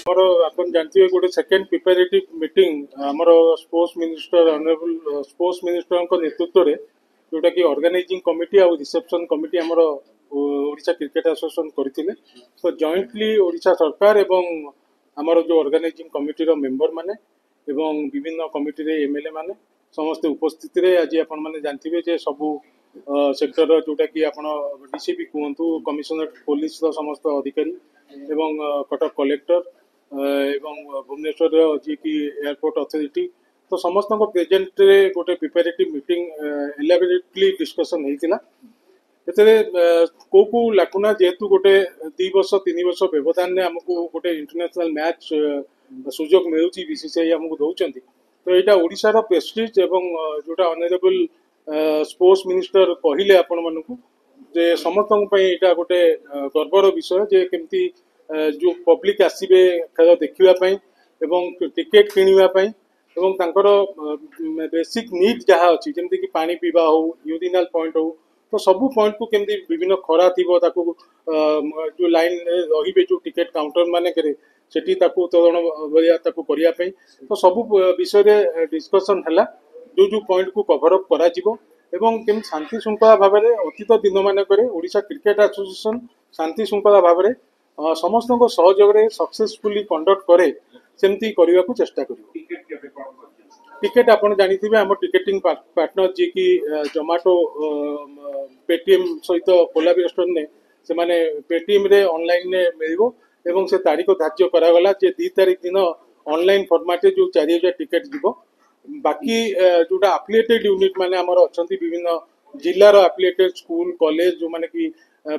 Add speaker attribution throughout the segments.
Speaker 1: ଆମର ଆପଣ ଜାଣିଥିବେ ଗୋଟେ ସେକେଣ୍ଡ ପ୍ରିପାରେଟିଭ ମିଟିଂ ଆମର ସ୍ପୋର୍ट्ସ ମିନିଷ୍ଟର ଅନରେବୁଲ ସ୍ପୋର୍ଟ୍ସ ମିନିଷ୍ଟରଙ୍କ ନେତୃତ୍ୱରେ जोटा कि ऑर्गेनाइजिंग कमिटी और रिसेप्शन कमिटी आमर ओडिशा क्रिकेट एसोसिएशन करथिले। तो जॉइंटली ओडिशा सरकार एवं आमर जो ऑर्गेनाइजिंग कमिटी रो मेंबर माने एवं विभिन्न कमिटी रे एमएलए माने समस्त उपस्थित रे आज आपण माने जानथिबे जे सबु सेक्टर जोटा कि आपण डीसीपी कहतु कमिशनरेट पुलिस रो समस्त अधिकारी एवं कटक कलेक्टर एवं भुवनेश्वर जी की एयरपोर्ट अथॉरिटी तो समस्त प्रेजेंट रे गोटे प्रिपेरेटिव मीटिंग एलाबोरेटली डिस्कशन होइतिला। एतरे को लाकुना जेहेतु गोटे 2 वर्ष 3 वर्ष व्यवधान ने हमको गोटे इंटरनेशनल मैच सुजोग मिलुची बीसीसीआई हमको दउचंती। तो एटा ओडिसा रो प्रेस्टीज एवं जोटा ऑनरेबल स्पोर्ट्स मिनिस्टर कहिले आपण मानकु जे समस्त पई एटा गोटे गर्वर विषय जे केमती जो पब्लिक आसीबे खेल देखिबा पई एवं टिकेट किनिबा पई एवं तांकर बेसिक नीड जहाँ अच्छी जमती कि पानी पीवा हो यूरिनल पॉइंट हो तो सबू पॉइंट को केमती विभिन्न खरा थी जो लाइन रही जो टिकेट काउंटर मान सेठी तोरण करिया तो सबू विषय डिस्कशन है जो जो पॉइंट को कभर अप करा जिवो एवं केमती शांति श्रृंखला भाव में अतीत दिन मानक ओडिशा क्रिकेट एसोसिएशन शांति श्रृंखला भाव में समस्त सहयोग सक्सेसफुली कंडक्ट करे सेमती करने को चेष्टा कर। टिकेट आपन जानिथिबे हम टिकेटिंग पार्टनर जी की जोमाटो पेटीएम सहित कोलाबोरेशन ने से माने पेटीएम रे ऑनलाइन ने मिलिबो एवं से तारीख धार्य करा गला जे 2 तारीख दिन ऑनलाइन फॉर्मेट जो 4000 टिकेट दिबो। बाकी जोटा एफिलिएटेड यूनिट माने हमर अछंती विभिन्न जिल्ला रो एफिलिएटेड स्कूल कॉलेज जो माने की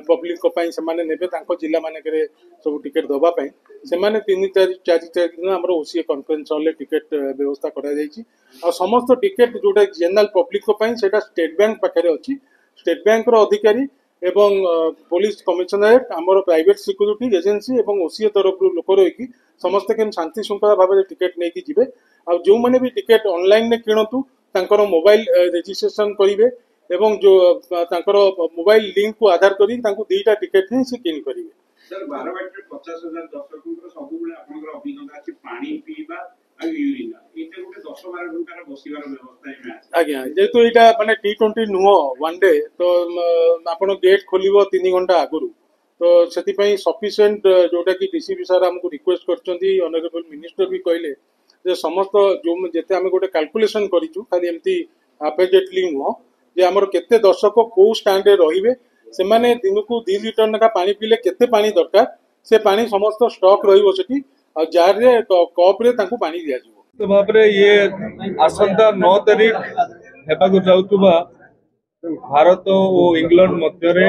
Speaker 1: पब्लिक को पाई से माने नेबे तांको जिल्ला माने करे सब टिकेट दबा पाई से माने 3 तारीख 4 तारीख दिन हमर ओसीए कॉन्फ्रेंस हॉल ले टिकेट व्यवस्था करा जायछि आ समस्त टिकेट जोटा जनरल पब्लिक को पाई सेटा स्टेट बैंक पाखरे अछि। स्टेट बैंक रो अधिकारी एवं पुलिस कमिशनरेट हमर प्राइवेट सिक्योरिटी एजेंसी एवं ओसीए तरफ लोक रही समस्त के शांति श्रृंखला भाव में टिकेट नहीं जिबे आ जो माने भी टिकेट ऑनलाइन ने किणतु तांकर मोबाइल रजिस्ट्रेशन करिवे एवं जो तांकर मोबाइल लिंक को आधार करी तांको 2टा टिकेट ही से किन करिवे।
Speaker 2: सर 12 बाटे 50,000 दर्शकों सब बेले आपनकर अभिज्ञता अछि पानी पीबा आ यूरिन एते गोटे 10-12 घंटा रे बसिबार व्यवस्था है मैच
Speaker 1: आज्ञा जेतु एटा माने टी20 नुहो वन डे तो आपण गेट खोलिबो 3 घंटा आगुरु तो सेति पई सफिशिएंट जोटा कि डीसीपी सर हमको रिक्वेस्ट करचंदी ऑनरेबल मिनिस्टर भी कहले जे समस्त जो जेते हम गोटे कैलकुलेशन करिचु खाली एमती अपेजेटली नुहो जे हमर केते दर्शक को स्टैंड रे रहिबे से माने दिन को 2 लीटर नका पानी पीले केते पानी दरकार से पानी समस्त स्टॉक रहिबो सेठी आ जार रे कप रे तांको पानी दिया जिवो।
Speaker 3: तो भाबरे ये आसंता 9 तारीख हेबाको जाउतबा भारत और इंग्लैंड मध्य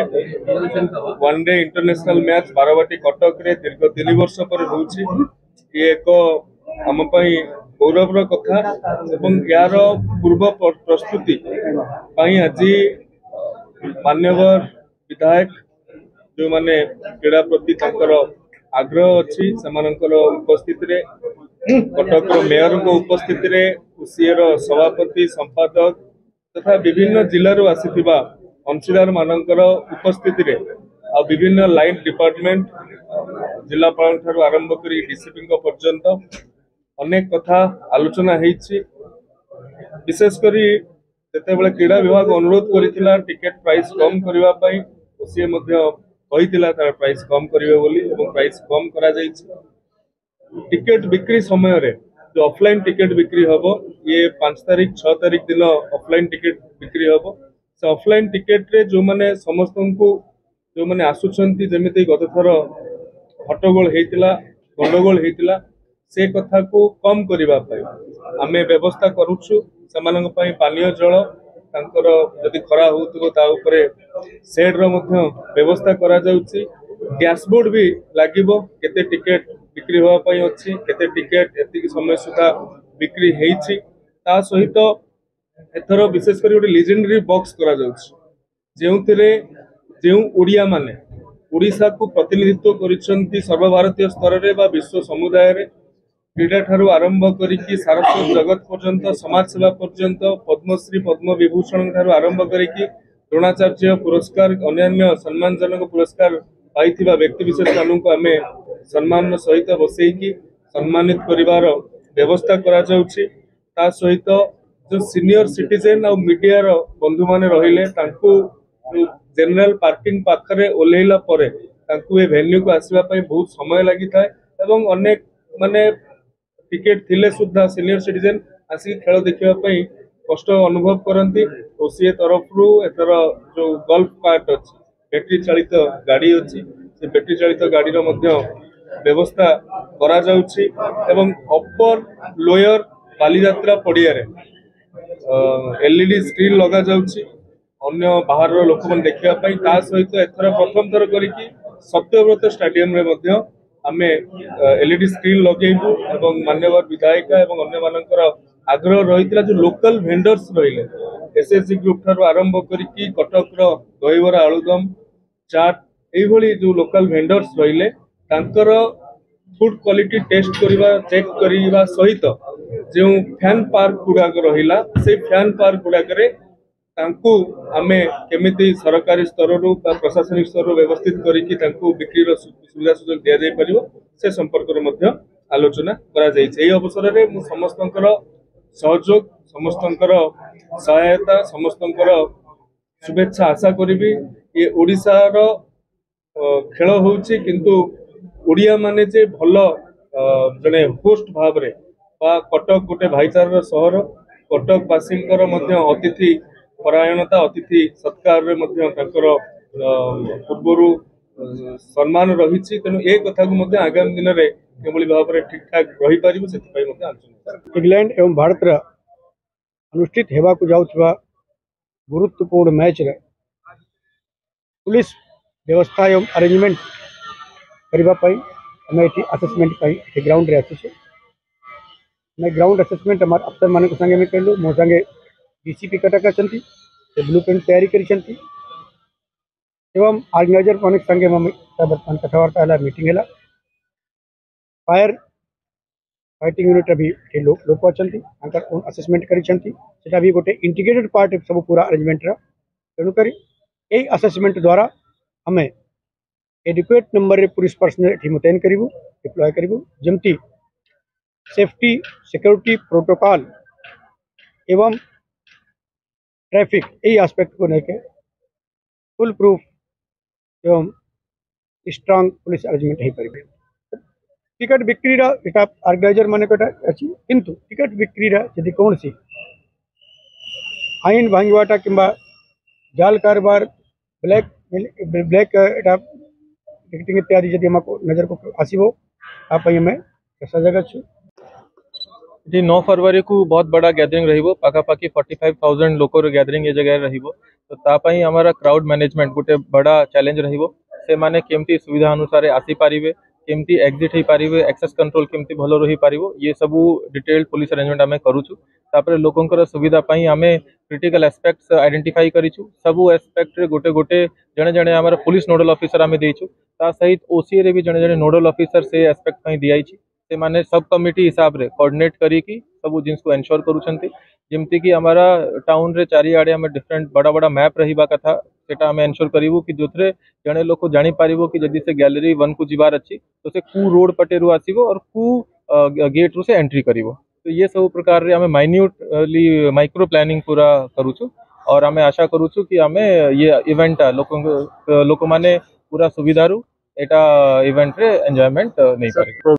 Speaker 3: one day international match Barabati Cuttack रे दीर्घ 3 वर्ष पर होउची ये एक हम पई गौरव कथा एवं यार पूर्व प्रस्तुति आज मान्यवर विधायक जो माने क्रीड़ा प्रति आग्रह अच्छी से उपस्थित रे कटक मेयर को उपस्थित रे ओसीए सभापति संपादक तथा विभिन्न जिल्लारू आसीथिबा अंशीदार मानकर उपस्थिति रे आ विभिन्न लाइन डिपार्टमेंट जिलापाल ठारू आरंभ करी डीसीपी पर्यंत अनेक कथा आलोचना होईछि। विशेष करी जेतेबेले क्रीड़ा विभाग अनुरोध करिथिला टिकेट प्राइस कम करबा पई ओसीए मध्ये कहिथिला तार प्राइस कम करिवे बोली एवं प्राइस कम करा जायछि। टिकेट बिक्री समय रे जो ऑफलाइन टिकेट बिक्री हबो ये 5 तारीख 6 तारीख दिन ऑफलाइन टिकेट बिक्री हबो से ऑफलाइन टिकेट रे जो माने समस्त को जो माने आसुछंती जेमिति गत थर हट्टगोल हेतिला गंडगोल हेतिला से कथा को कम करबा पई आमे व्यवस्था करूछु समानक पई पानीय जल तांकर यदि खरा होउतबो ता ऊपर सेड रो मध्य व्यवस्था करा जाउची। डैशबोर्ड भी लागिबो केते टिकेट बिक्री होआ पई अछि केते टिकेट एति समय सुधा बिक्री हेइछि ता सहित एथरो विशेष करी ओटे लेजेंडरी बॉक्स करा जाउछि जेउथिरे जेउ ओडिया माने ओडिसा को प्रतिनिधित्व करिसंती सर्वभारतीय स्तर रे बा विश्व समुदाय रे क्रीड़ा ठारू आरंभ करिकी सारस्वत जगत पर्यंत समाज सेवा पर्यंत पद्मश्री पद्म विभूषण ठारू आरंभ करिकी द्रोणाचार्य पुरस्कार अन्य सम्मानजनक पुरस्कार पाइथिबा व्यक्ति विशेष मानू आमे सम्मान सहित बसैकी सम्मानित करिवार व्यवस्था करा जाउछि। ता सहित जो सीनियर सिटीजन और मीडिया रो बंधु माने रहिले तांकू जनरल पार्किंग पाखरे ओलेइला परे तांकू ए वेन्यू को आसीबा पई बहुत समय लागि थाए एवं अनेक माने टिकेट थिले सुद्धा सीनियर सिटीजन आसी खेल देखिबा पई कष्ट अनुभव करती। ओसीए तरफ रु एतर जो गल्फ कार्ट अछि बैटरी चालित गाड़ी अछि से बैटरी चालित गाड़ी रो मध्य व्यवस्था करा जाउछि एवं अपर लोयर बालीयात्रा पड़िया रे एलईडी स्क्रीन लगा जाउछि अन्य बाहर लोक मन देखिबा पई। ता सहित एथर प्रथम थर करिकि सत्यव्रत स्टेडियम रे मध्य आमे एलईडी स्क्रीन लगेबू एवं मान्यवर विधायक एवं अन्य मानकर आग्रह रही जो लोकल भेंडर्स रहिले एसएसजी ग्रुप ठार आरंभ करिकि कटक रो दहीबरा आलुदम चाट एभली जो लोकल भेंडर्स रहिले तांकर फूड क्वालिटी टेस्ट करिबा चेक करिबा सहित जो फैन पार्क गुड़ाक रहिला से फैन पार्क गुड़ाक रे तांकू आमे केमिति सरकारी स्तर रु प्रशासनिक स्तर रु व्यवस्थित करिकि तांकू बिक्री रो सुविधा सुयोग दिया जाय परिबो से संपर्क रे मध्य आलोचना करा जाय छै। एही अवसर रे मु समस्तंकर सहयोग समस्तंकर सहायता समस्तंकर शुभेच्छा आशा करिबी। ये ओडिसा रो खेल होउछि किंतु ओडिया माने जे भलो जने होस्ट भाव रे बा कटक गोटे भाईचार सहर कटक बासिंकर मध्य अतिथि परायणता अतिथि सत्कार रे मध्य तांकर पूर्वरु सम्मान रही तेणु ए कथा को मध्य आगामी दिन में केवली भाव में ठीक ठाक रही पारिबो सेति पई मध्य आलोचना।
Speaker 4: इंग्लैंड एवं भारत रा अनुष्ठित हेबा को जाउथबा गुरुत्वपूर्ण मैच रे पुलिस व्यवस्था एवं अरेंजमेंट करबा पई हमें एठी असेसमेंट पई एठी ग्राउंड रे आछि मैं ग्राउंड असेसमेंट हमर अफसर मान को संगे में करलु मो संगे डीसीपी कटक अछंती से ब्लूप्रिंट तैयारी करिसंती एवं ऑर्गेनाइजर मान संगे हम वर्तमान कथावार्ता हला मीटिंग हला फायर फाइटिंग यूनिट भी लोक अछंती अंकर ओन असेसमेंट करिसंती सेटा भी गोटे इंटीग्रेटेड पार्ट सब पूरा अरेंजमेंट रा तेणु करी ए असेसमेंट द्वारा हमें एडिक्वेट नंबर रे पुलिस पर्सनल एठी मुतयन करिवु डिप्लॉय करिवु जमती सेफ्टी सिक्योरिटी प्रोटोकॉल एवं ट्रैफिक यही एस्पेक्ट को लेकर फुल प्रूफ एवं स्ट्रांग पुलिस अरेंजमेंट हो पारे। टिकट बिक्री एटा ऑर्गेनाइजर मान अच्छी किंतु टिकट बिक्री यदि कौन सी आईन भांगवाटा किंबा जाल कारबार ब्लैक एटा टिकटिंग इत्यादि यदि हमको नजर को आसो आप हमें सजग अच्छु।
Speaker 5: जी 9 फरवरी को बहुत बड़ा गैदरिंग रहिबो पाखापाखि 45,000 लोकर गैदरिंग ये जगह रहिबो तो तापाई हमारा क्राउड मैनेजमेंट गोटे बड़ा चैलेंज रहिबो से माने केमती सुविधा अनुसार आसी पारिबे केमती एग्जिट हो पारिबे एक्सेस कंट्रोल केमती भलो रही पारिबो ये सब डिटेल्ड पुलिस अरेंजमेंट आमे करूछु। तापर लोकंकर सुविधा पई आमे क्रिटिकल एस्पेक्ट्स आइडेंटिफाई करिछु सब एस्पेक्ट रे गोटे गोटे जने जने हमारा पुलिस नोडल ऑफिसर आमे देइछु ता सहित ओसीए रे भी जने जने नोडल ऑफिसर से एस्पेक्ट पई दियाइछि से माने सब कमिटी हिसाब रे कोऑर्डिनेट करी की सब जिनिस को एंश्योर करूछंती जेमती कि हमारा टाउन रे चारि आडे हम डिफरेंट बड़ा बड़ा मैप रहिबा कथा सेटा हम एंश्योर करिवु कि जोथरे जने लोक जानि पारिबो कि जदि से गैलरी 1 को जिबार अछि तो से कु रोड पटेरु आसीबो और कु गेट रु से एंट्री करिवो तो ये सब प्रकार रे हमें माइन्यूटली माइक्रो प्लानिंग पूरा करूछु और हमें आशा करूछु कि हमें ये इवेंट लोक माने पूरा सुविधारु एटा इवेंट रे एन्जॉयमेंट नहीं पारे।